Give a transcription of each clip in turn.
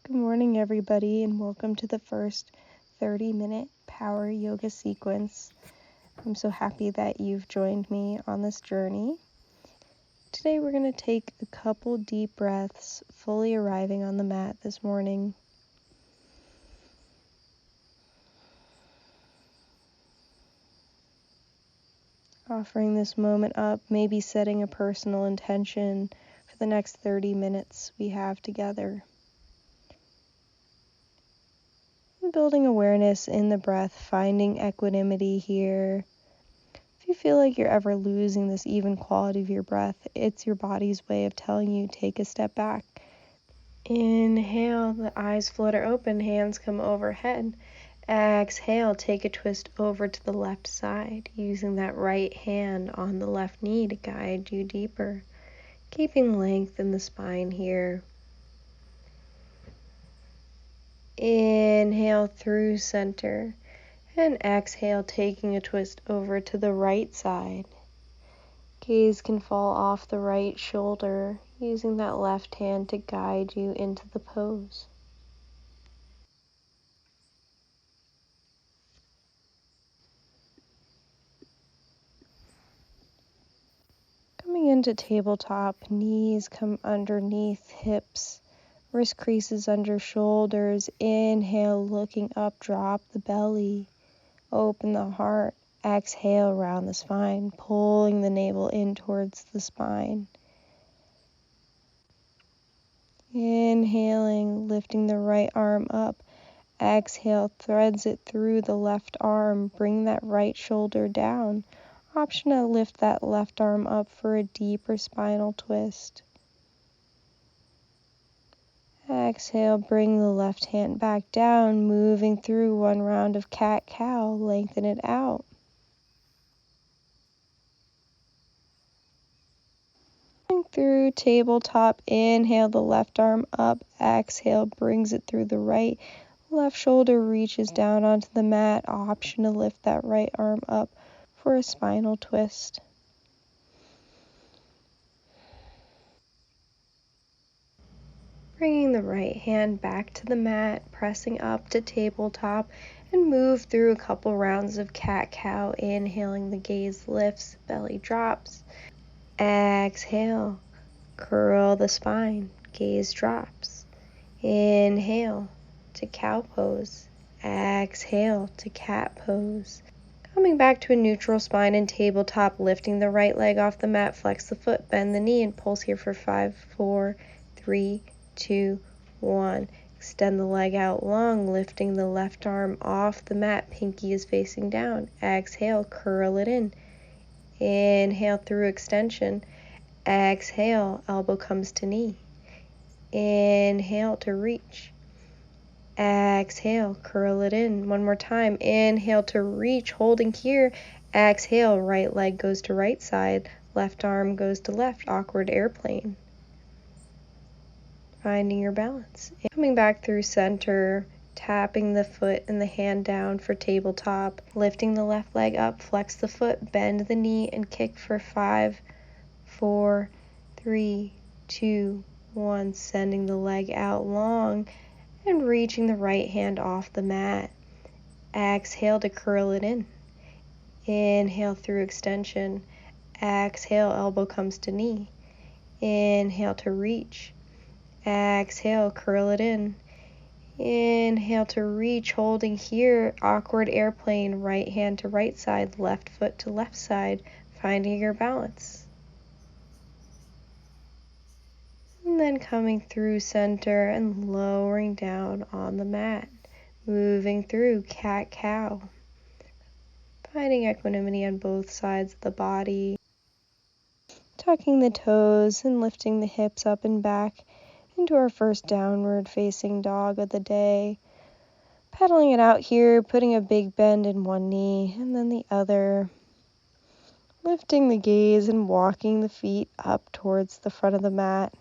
Good morning, everybody, and welcome to the first 30-minute power yoga sequence. I'm so happy that you've joined me on this journey. Today we're going to take a couple deep breaths, fully arriving on the mat this morning. Offering this moment up, maybe setting a personal intention for the next 30 minutes we have together. Building awareness in the breath, finding equanimity here. If you feel like you're ever losing this even quality of your breath, it's your body's way of telling you take a step back. Inhale, the eyes flutter open, hands come overhead. Exhale, take a twist over to the left side, using that right hand on the left knee to guide you deeper, keeping length in the spine here. Inhale through center, and exhale, taking a twist over to the right side. Gaze can fall off the right shoulder, using that left hand to guide you into the pose. Coming into tabletop, knees come underneath hips, wrist creases under shoulders. Inhale, looking up, drop the belly, open the heart. Exhale, round the spine, pulling the navel in towards the spine. Inhaling, lifting the right arm up. Exhale, threads it through the left arm. Bring that right shoulder down. Option to lift that left arm up for a deeper spinal twist. Exhale, bring the left hand back down, moving through one round of cat-cow. Lengthen it out. Through tabletop, inhale the left arm up. Exhale, brings it through the right. Left shoulder reaches down onto the mat. Option to lift that right arm up for a spinal twist. Bringing the right hand back to the mat, pressing up to tabletop, and move through a couple rounds of cat-cow. Inhaling, the gaze lifts, belly drops. Exhale, curl the spine, gaze drops. Inhale to cow pose. Exhale to cat pose. Coming back to a neutral spine and tabletop, lifting the right leg off the mat, flex the foot, bend the knee, and pulse here for 5, 4, 3, 2, 1. Extend the leg out long, lifting the left arm off the mat, pinky is facing down. Exhale, curl it in. Inhale through extension. Exhale, elbow comes to knee. Inhale to reach. Exhale, curl it in. One more time. Inhale to reach, holding here. Exhale, right leg goes to right side. Left arm goes to left. Awkward airplane. Finding your balance. Coming back through center, tapping the foot and the hand down for tabletop. Lifting the left leg up, flex the foot, bend the knee, and kick for 5, 4, 3, 2, 1. Sending the leg out long and reaching the right hand off the mat. Exhale to curl it in. Inhale through extension. Exhale, elbow comes to knee. Inhale to reach. Exhale, curl it in. Inhale to reach, holding here. Awkward airplane, right hand to right side, left foot to left side, finding your balance. And then coming through center and lowering down on the mat. Moving through cat-cow. Finding equanimity on both sides of the body. Tucking the toes and lifting the hips up and back into our first downward facing dog of the day. Pedaling it out here, putting a big bend in one knee and then the other. Lifting the gaze and walking the feet up towards the front of the mat.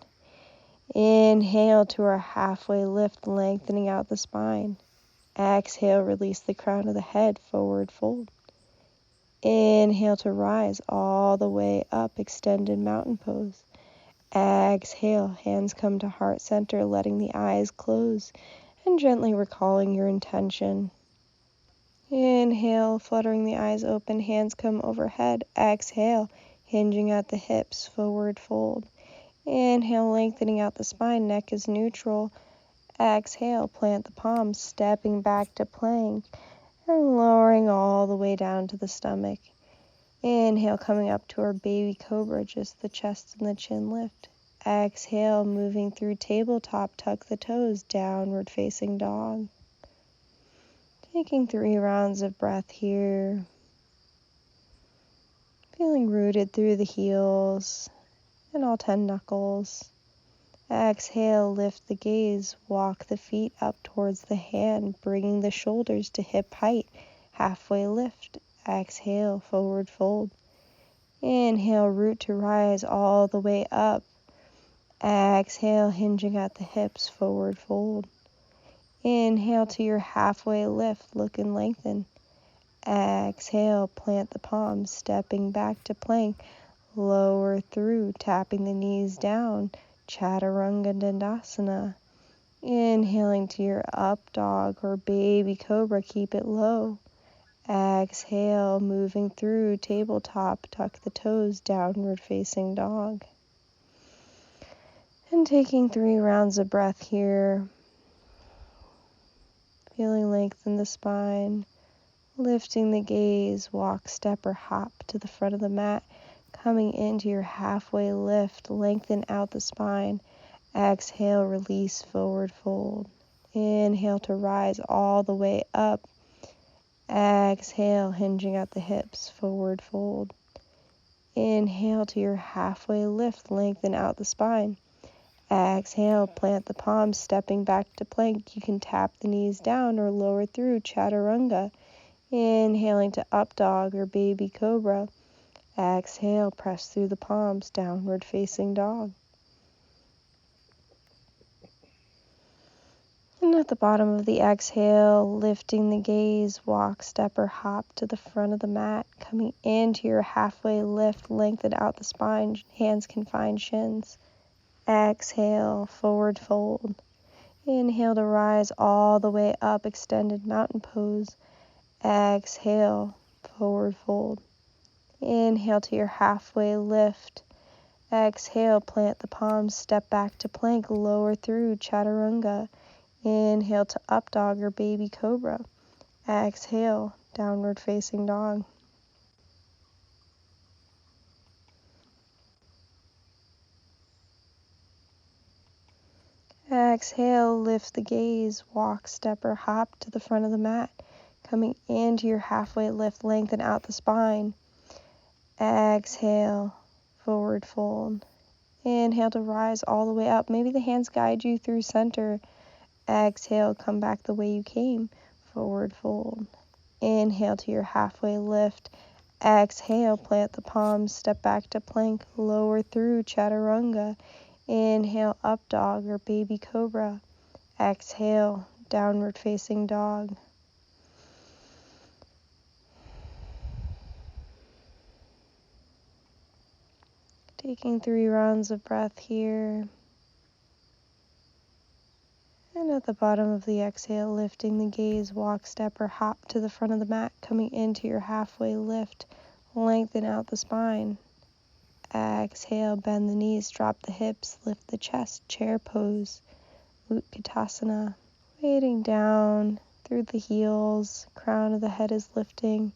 Inhale to our halfway lift, lengthening out the spine. Exhale, release the crown of the head, forward fold. Inhale to rise all the way up, extended mountain pose. Exhale, hands come to heart center, letting the eyes close and gently recalling your intention. Inhale, fluttering the eyes open, hands come overhead. Exhale, hinging at the hips, forward fold. Inhale, lengthening out the spine, neck is neutral. Exhale, plant the palms, stepping back to plank and lowering all the way down to the stomach. Inhale, coming up to our baby cobra, just the chest and the chin lift. Exhale, moving through tabletop, tuck the toes, downward facing dog. Taking 3 rounds of breath here. Feeling rooted through the heels and all 10 knuckles. Exhale, lift the gaze, walk the feet up towards the hand, bringing the shoulders to hip height, halfway lift. Exhale, forward fold. Inhale, root to rise all the way up. Exhale, hinging at the hips, forward fold. Inhale to your halfway lift, look and lengthen. Exhale, plant the palms, stepping back to plank, lower through, tapping the knees down, chaturanga dandasana. Inhaling to your up dog or baby cobra, keep it low. Exhale, moving through tabletop, tuck the toes, downward facing dog. And taking 3 rounds of breath here. Feeling length in the spine. Lifting the gaze, walk, step, or hop to the front of the mat. Coming into your halfway lift, lengthen out the spine. Exhale, release, forward fold. Inhale to rise all the way up. Exhale, hinging at the hips, forward fold. Inhale to your halfway lift, lengthen out the spine. Exhale, plant the palms, stepping back to plank. You can tap the knees down or lower through chaturanga. Inhaling to up dog or baby cobra. Exhale, press through the palms, downward facing dog. And at the bottom of the exhale, lifting the gaze, walk, step, or hop to the front of the mat. Coming into your halfway lift, lengthen out the spine, hands can find shins. Exhale, forward fold. Inhale to rise all the way up, extended mountain pose. Exhale, forward fold. Inhale to your halfway lift. Exhale, plant the palms, step back to plank, lower through chaturanga. Inhale to up dog or baby cobra. Exhale, downward facing dog. Exhale, lift the gaze, walk, step, or hop to the front of the mat. Coming into your halfway lift, lengthen out the spine. Exhale, forward fold. Inhale to rise all the way up. Maybe the hands guide you through center. Exhale, come back the way you came, forward fold. Inhale to your halfway lift. Exhale, plant the palms, step back to plank, lower through chaturanga. Inhale, up dog or baby cobra. Exhale, downward facing dog. Taking 3 rounds of breath here. And at the bottom of the exhale, lifting the gaze, walk, step, or hop to the front of the mat, coming into your halfway lift. Lengthen out the spine. Exhale, bend the knees, drop the hips, lift the chest, chair pose, Utkatasana. Weighting down through the heels, crown of the head is lifting.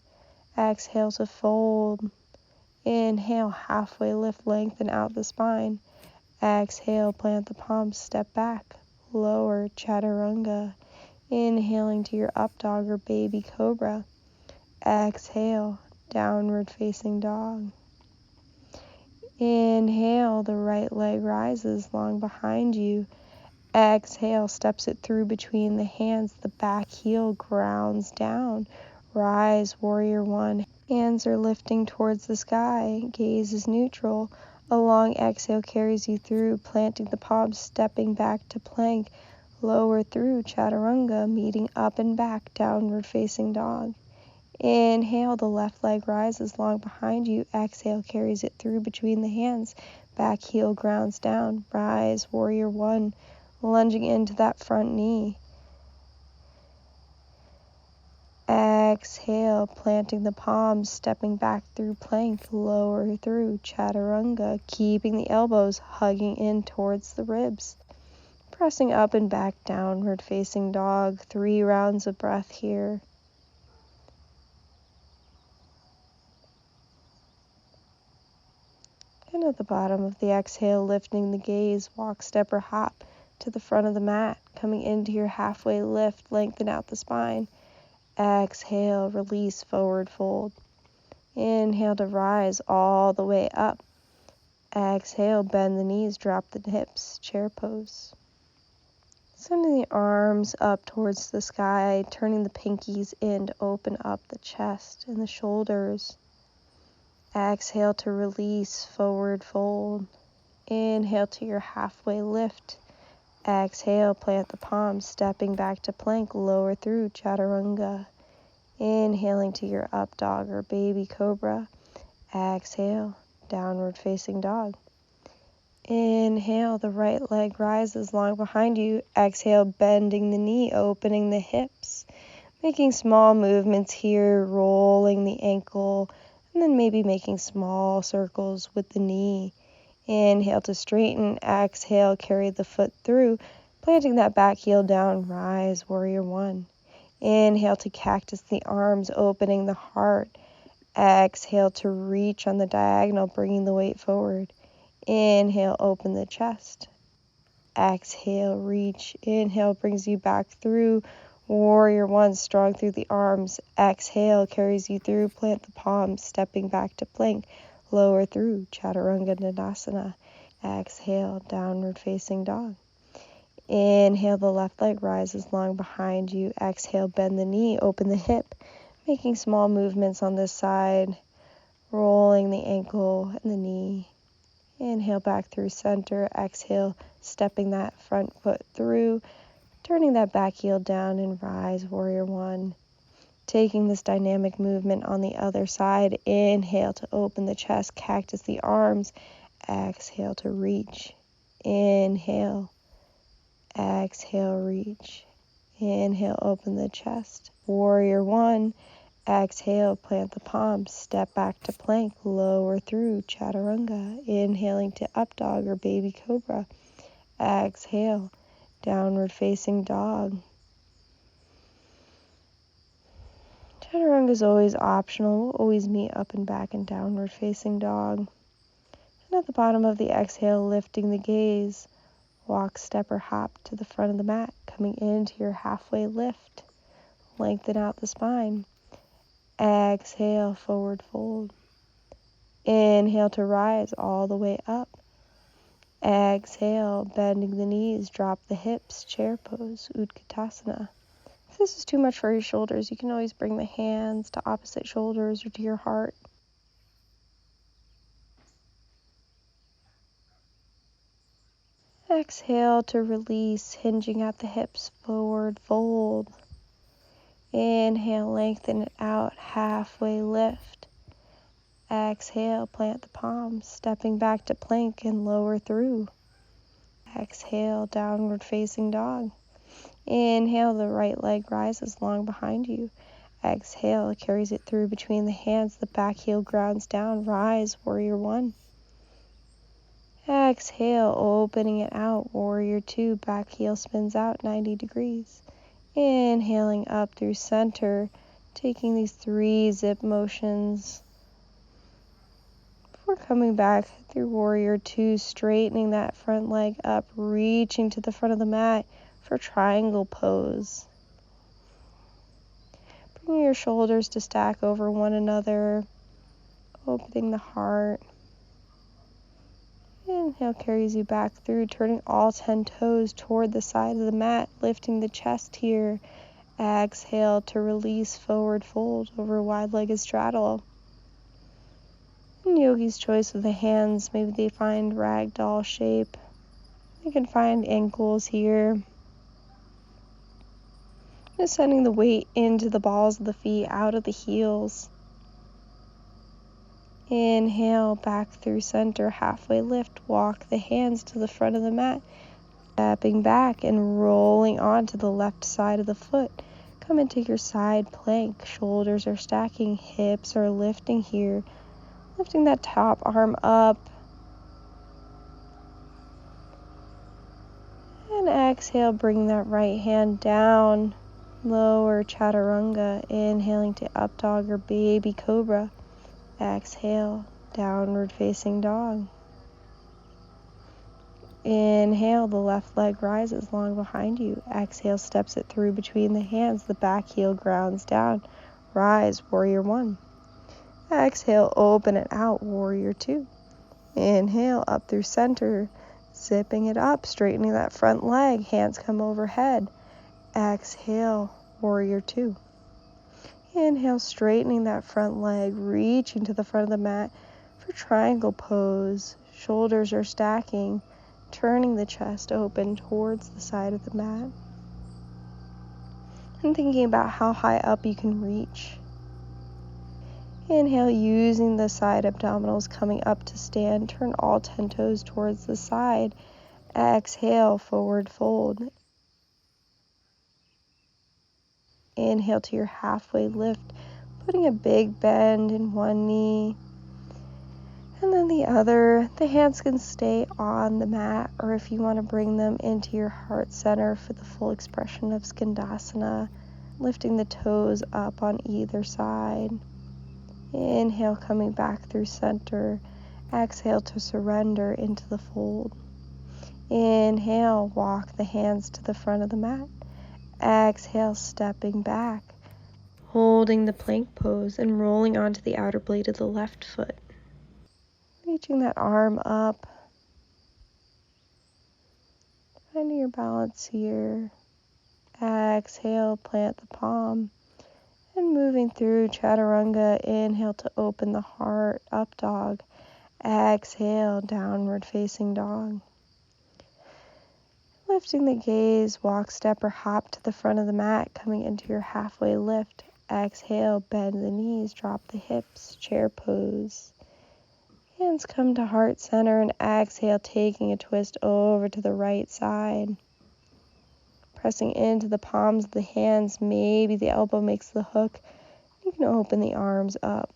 Exhale to fold. Inhale, halfway lift, lengthen out the spine. Exhale, plant the palms, step back, lower chaturanga. Inhaling to your up dog or baby cobra. Exhale, downward facing dog. Inhale, the right leg rises long behind you. Exhale, steps it through between the hands. The back heel grounds down. Rise, warrior one. Hands are lifting towards the sky. Gaze is neutral. A long exhale carries you through, planting the palms, stepping back to plank. Lower through chaturanga, meeting up and back, downward facing dog. Inhale, the left leg rises long behind you. Exhale, carries it through between the hands. Back heel grounds down. Rise, warrior one. Lunging into that front knee. Exhale, planting the palms, stepping back through plank, lower through chaturanga, keeping the elbows hugging in towards the ribs. Pressing up and back, downward facing dog. 3 rounds of breath here. And at the bottom of the exhale, lifting the gaze, walk, step, or hop to the front of the mat. Coming into your halfway lift, lengthen out the spine. Exhale, release, forward fold. Inhale to rise all the way up. Exhale, bend the knees, drop the hips, chair pose. Sending the arms up towards the sky, turning the pinkies in to open up the chest and the shoulders. Exhale to release, forward fold. Inhale to your halfway lift. Exhale, plant the palms, stepping back to plank, lower through chaturanga. Inhaling to your up dog or baby cobra. Exhale, downward facing dog. Inhale, the right leg rises long behind you. Exhale, bending the knee, opening the hips. Making small movements here, rolling the ankle, and then maybe making small circles with the knee. Inhale to straighten. Exhale, carry the foot through, planting that back heel down. Rise, warrior one. Inhale to cactus the arms, opening the heart. Exhale to reach on the diagonal, bringing the weight forward. Inhale, open the chest. Exhale, reach. Inhale brings you back through. Warrior one, strong through the arms. Exhale carries you through. Plant the palms, stepping back to plank. Lower through chaturanga dandasana. Exhale, downward facing dog. Inhale, the left leg rises long behind you. Exhale, bend the knee, open the hip. Making small movements on this side. Rolling the ankle and the knee. Inhale back through center. Exhale, stepping that front foot through. Turning that back heel down and rise, warrior one. Taking this dynamic movement on the other side. Inhale to open the chest, cactus the arms. Exhale to reach. Inhale. Exhale, reach. Inhale, open the chest. Warrior one. Exhale, plant the palms, step back to plank, lower through chaturanga. Inhaling to up dog or baby cobra. Exhale, downward facing dog. Chaturanga is always optional. We'll always meet up and back in downward facing dog. And at the bottom of the exhale, lifting the gaze, walk, step, or hop to the front of the mat, coming into your halfway lift. Lengthen out the spine. Exhale, forward fold. Inhale to rise all the way up. Exhale, bending the knees, drop the hips, chair pose, Utkatasana. If this is too much for your shoulders, you can always bring the hands to opposite shoulders or to your heart. Exhale to release, hinging at the hips, forward fold. Inhale, lengthen it out, halfway lift. Exhale, plant the palms, stepping back to plank and lower through. Exhale, downward facing dog. Inhale, the right leg rises long behind you. Exhale, carries it through between the hands, the back heel grounds down. Rise, warrior one. Exhale, opening it out, warrior two. Back heel spins out 90 degrees. Inhaling up through center, taking these 3 zip motions. Before coming back through warrior two, straightening that front leg up, reaching to the front of the mat for triangle pose. Bringing your shoulders to stack over one another, opening the heart. Inhale carries you back through, turning all 10 toes toward the side of the mat, lifting the chest here. Exhale to release, forward fold over wide-legged straddle. In yogi's choice of the hands, maybe they find ragdoll shape. They can find ankles here. Just sending the weight into the balls of the feet, out of the heels. Inhale, back through center, halfway lift. Walk the hands to the front of the mat. Stepping back and rolling onto the left side of the foot. Come into your side plank. Shoulders are stacking, hips are lifting here. Lifting that top arm up. And exhale, bring that right hand down. Lower chaturanga. Inhaling to up dog or baby cobra. Exhale, downward facing dog. Inhale, the left leg rises long behind you. Exhale, steps it through between the hands. The back heel grounds down. Rise, warrior one. Exhale, open it out, warrior two. Inhale, up through center. Zipping it up, straightening that front leg. Hands come overhead. Exhale, warrior two. Inhale, straightening that front leg, reaching to the front of the mat for triangle pose. Shoulders are stacking, turning the chest open towards the side of the mat. And thinking about how high up you can reach. Inhale, using the side abdominals coming up to stand. Turn all 10 toes towards the side. Exhale, forward fold. Inhale to your halfway lift, putting a big bend in one knee. And then the other, the hands can stay on the mat, or if you want to bring them into your heart center for the full expression of Skandasana, lifting the toes up on either side. Inhale, coming back through center. Exhale to surrender into the fold. Inhale, walk the hands to the front of the mat. Exhale, stepping back, holding the plank pose and rolling onto the outer blade of the left foot. Reaching that arm up. Finding your balance here. Exhale, plant the palm. And moving through chaturanga, inhale to open the heart, up dog. Exhale, downward facing dog. Lifting the gaze, walk, step, or hop to the front of the mat, coming into your halfway lift. Exhale, bend the knees, drop the hips, chair pose. Hands come to heart center and exhale, taking a twist over to the right side. Pressing into the palms of the hands, maybe the elbow makes the hook. You can open the arms up.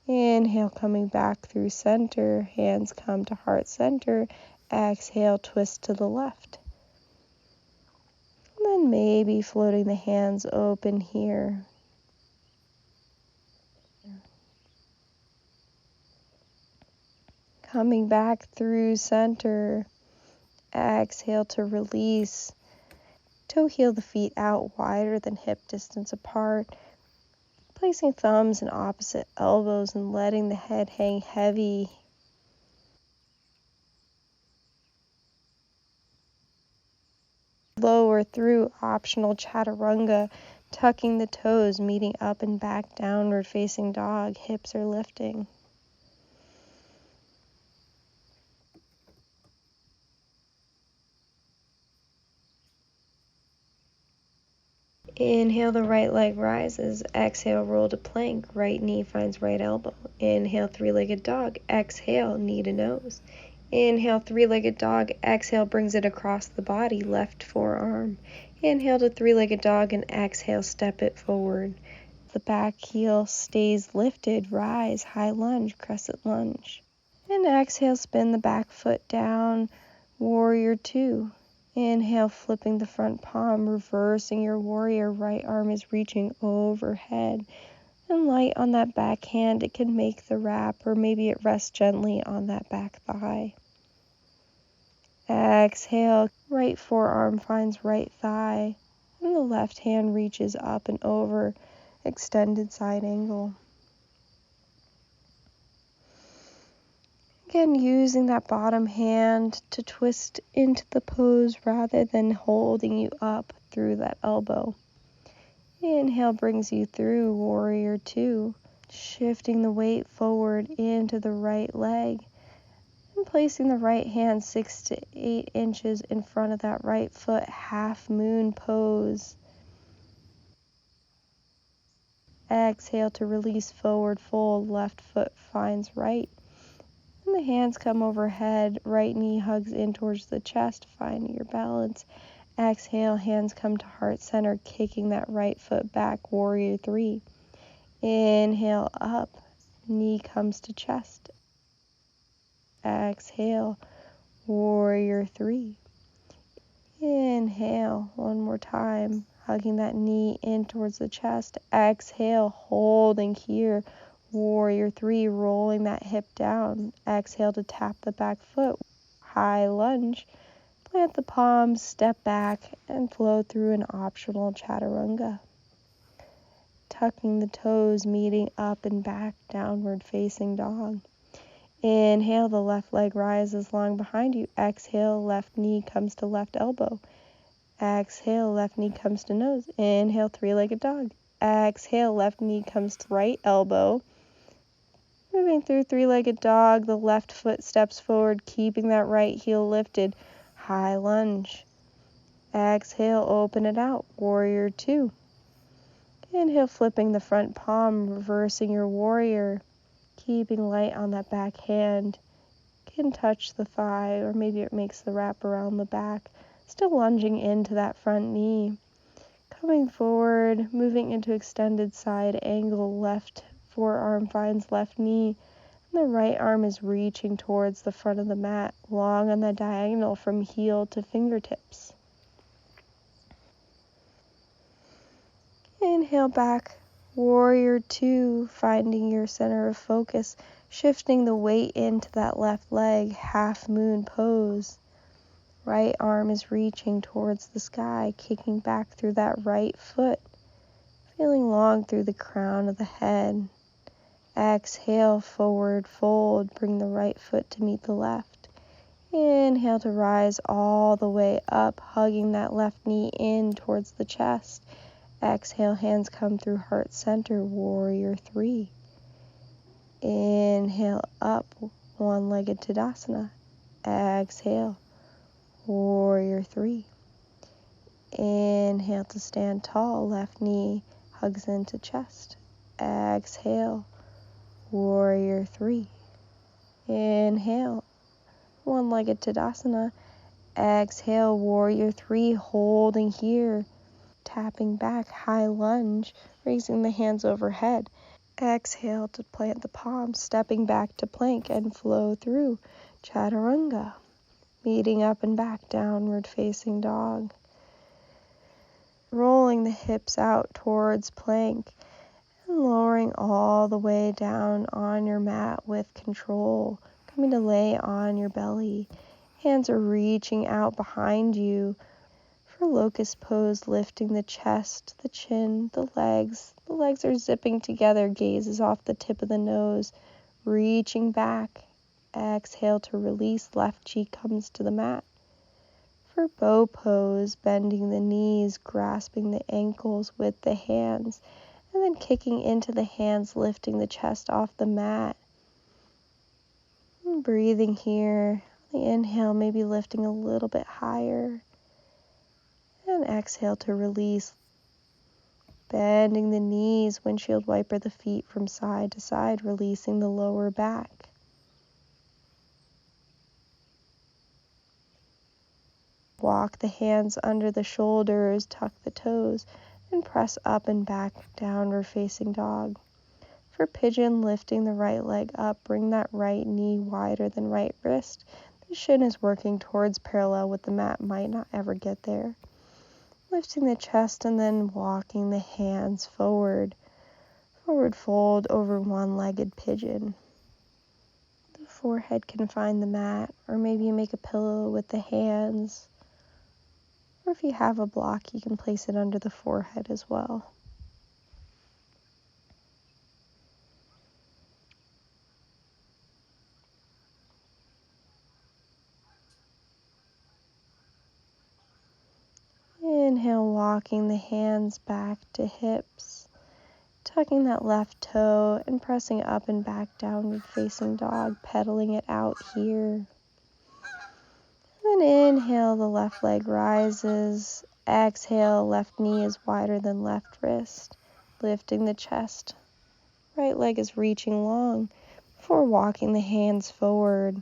Inhale, coming back through center. Hands come to heart center. Exhale, twist to the left. And then maybe floating the hands open here. Coming back through center. Exhale to release. Toe heel the feet out wider than hip distance apart. Placing thumbs in opposite elbows and letting the head hang heavy. Lower through optional chaturanga, tucking the toes, meeting up and back, downward facing dog. Hips are lifting. Inhale, the right leg rises. Exhale, roll to plank. Right knee finds right elbow. Inhale, three-legged dog. Exhale, knee to nose. Inhale, three-legged dog. Exhale, brings it across the body, left forearm. Inhale to three-legged dog and exhale, step it forward. The back heel stays lifted. Rise, high lunge, crescent lunge. And exhale, spin the back foot down, warrior two. Inhale, flipping the front palm, reversing your warrior. Right arm is reaching overhead. And light on that back hand, it can make the wrap, or maybe it rests gently on that back thigh. Exhale, right forearm finds right thigh, and the left hand reaches up and over, extended side angle. Again, using that bottom hand to twist into the pose rather than holding you up through that elbow. Inhale brings you through warrior two, shifting the weight forward into the right leg and placing the right hand 6 to 8 inches in front of that right foot, half moon pose. Exhale to release, forward fold, left foot finds right. And the hands come overhead, right knee hugs in towards the chest, finding your balance. Exhale, hands come to heart center, kicking that right foot back, warrior three. Inhale up, knee comes to chest. Exhale, warrior three. Inhale, one more time, hugging that knee in towards the chest. Exhale, holding here, warrior three, rolling that hip down. Exhale to tap the back foot, high lunge. Plant the palms, step back, and flow through an optional chaturanga. Tucking the toes, meeting up and back, downward facing dog. Inhale, the left leg rises long behind you. Exhale, left knee comes to left elbow. Exhale, left knee comes to nose. Inhale, three-legged dog. Exhale, left knee comes to right elbow. Moving through three-legged dog, the left foot steps forward, keeping that right heel lifted. High lunge. Exhale, open it out. Warrior two. Inhale, flipping the front palm, reversing your warrior. Keeping light on that back hand. Can touch the thigh, or maybe it makes the wrap around the back. Still lunging into that front knee. Coming forward, moving into extended side angle, left forearm finds left knee. And the right arm is reaching towards the front of the mat, long on the diagonal from heel to fingertips. Inhale back, warrior two, finding your center of focus, shifting the weight into that left leg, half moon pose. Right arm is reaching towards the sky, kicking back through that right foot, feeling long through the crown of the head. Exhale, forward fold, bring the right foot to meet the left. Inhale to rise all the way up, hugging that left knee in towards the chest. Exhale, hands come through heart center, warrior three. Inhale up, one-legged Tadasana. Exhale, warrior three. Inhale to stand tall, left knee hugs into chest. Exhale, warrior three. Inhale, one-legged Tadasana. Exhale, warrior three, holding here. Tapping back, high lunge, raising the hands overhead. Exhale to plant the palms, stepping back to plank and flow through chaturanga. Meeting up and back, downward facing dog. Rolling the hips out towards plank and lowering all the way down on your mat with control. Coming to lay on your belly. Hands are reaching out behind you. For locust pose, lifting the chest, the chin, the legs. The legs are zipping together, gaze is off the tip of the nose, reaching back. Exhale to release, left cheek comes to the mat. For bow pose, bending the knees, grasping the ankles with the hands, and then kicking into the hands, lifting the chest off the mat. And breathing here. The inhale, maybe lifting a little bit higher. And exhale to release, bending the knees, windshield wiper the feet from side to side, releasing the lower back. Walk the hands under the shoulders, tuck the toes, and press up and back, downward facing dog. For pigeon, lifting the right leg up, bring that right knee wider than right wrist. The shin is working towards parallel with the mat, might not ever get there. Lifting the chest and then walking the hands forward. Forward fold over one-legged pigeon. The forehead can find the mat, or maybe you make a pillow with the hands. Or if you have a block, you can place it under the forehead as well. Inhale, walking the hands back to hips. Tucking that left toe and pressing up and back, downward facing dog, pedaling it out here. Then inhale, the left leg rises. Exhale, left knee is wider than left wrist. lifting the chest. Right leg is reaching long before walking the hands forward.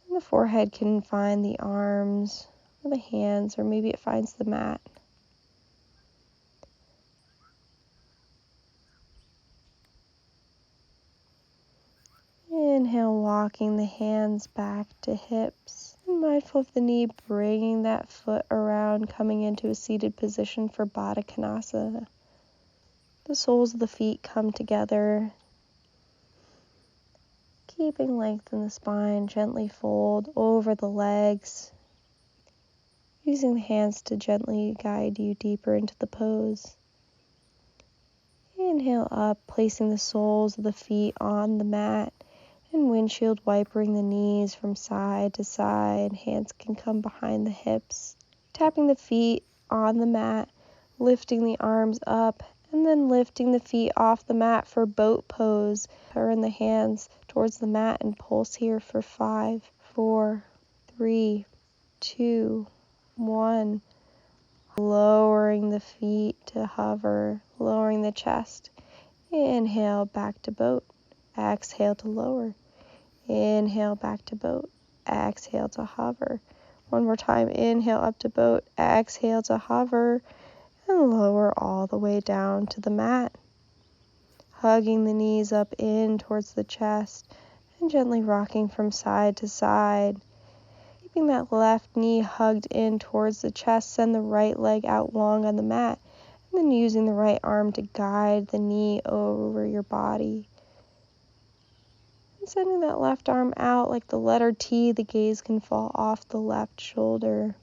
And the forehead can find the arms or the hands, or maybe it finds the mat. Inhale, walking the hands back to hips. And mindful of the knee, bringing that foot around, coming into a seated position for Baddha Konasana. The soles of the feet come together. Keeping length in the spine, gently fold over the legs. Using the hands to gently guide you deeper into the pose. Inhale up, placing the soles of the feet on the mat. And windshield wipering the knees from side to side. Hands can come behind the hips. Tapping the feet on the mat, lifting the arms up, and then lifting the feet off the mat for boat pose. Turn the hands towards the mat and pulse here for 5, 4, 3, 2, 1. Lowering the feet to hover, lowering the chest. Inhale, back to boat. Exhale to lower. Inhale, back to boat. Exhale to hover. One more time. Inhale, up to boat. Exhale to hover. And lower all the way down to the mat. Hugging the knees up in towards the chest and gently rocking from side to side. Keeping that left knee hugged in towards the chest. Send the right leg out long on the mat. And then using the right arm to guide the knee over your body. And sending that left arm out like the letter T, the gaze can fall off the left shoulder.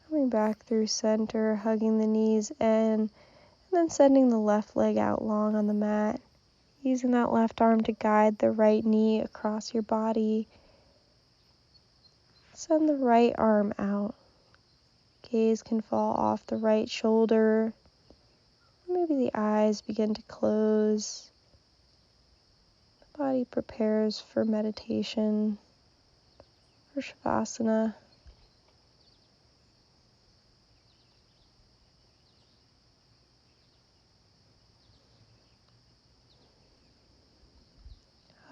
Coming back through center, hugging the knees in, and then sending the left leg out long on the mat. Using that left arm to guide the right knee across your body. Send the right arm out. Gaze can fall off the right shoulder. Maybe the eyes begin to close. The body prepares for meditation or shavasana.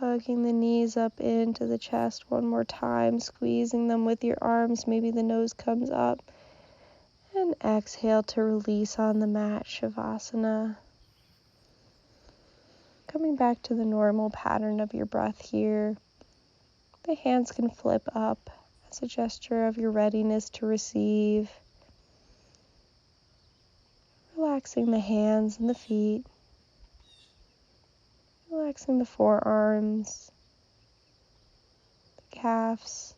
Hugging the knees up into the chest one more time, squeezing them with your arms. Maybe the nose comes up. And exhale to release on the mat, shavasana. Coming back to the normal pattern of your breath here. The hands can flip up as a gesture of your readiness to receive. Relaxing the hands and the feet. Relaxing the forearms, the calves.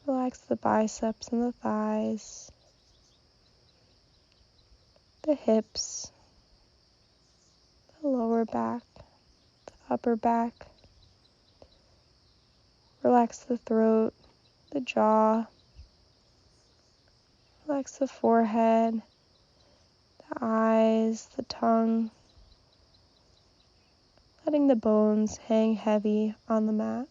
Relax the biceps and the thighs, the hips, the lower back, the upper back. Relax the throat, the jaw. Relax the forehead, the eyes, the tongue. Letting the bones hang heavy on the mat.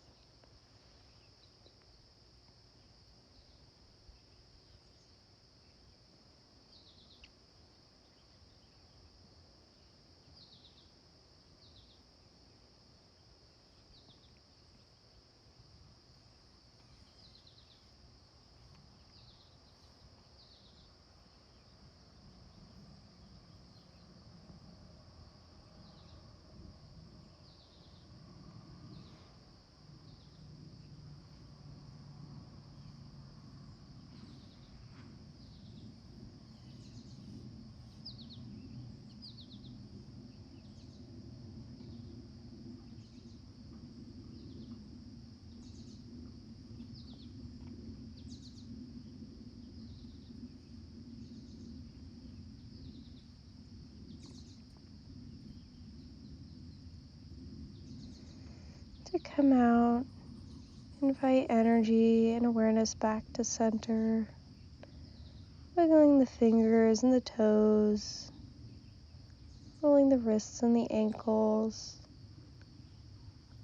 To come out, invite energy and awareness back to center. Wiggling the fingers and the toes. rolling the wrists and the ankles.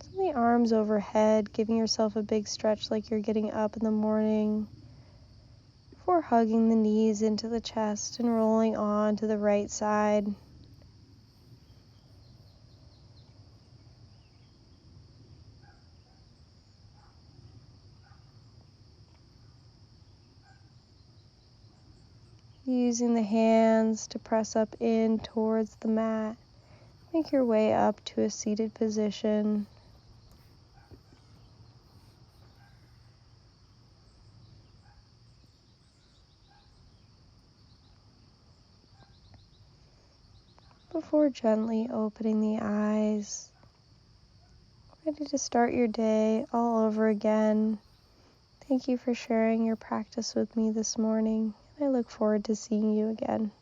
Send the arms overhead, giving yourself a big stretch like you're getting up in the morning, before hugging the knees into the chest and rolling on to the right side. Using the hands to press up in towards the mat. Make your way up to a seated position. Before gently opening the eyes, ready to start your day all over again. Thank you for sharing your practice with me this morning. I look forward to seeing you again.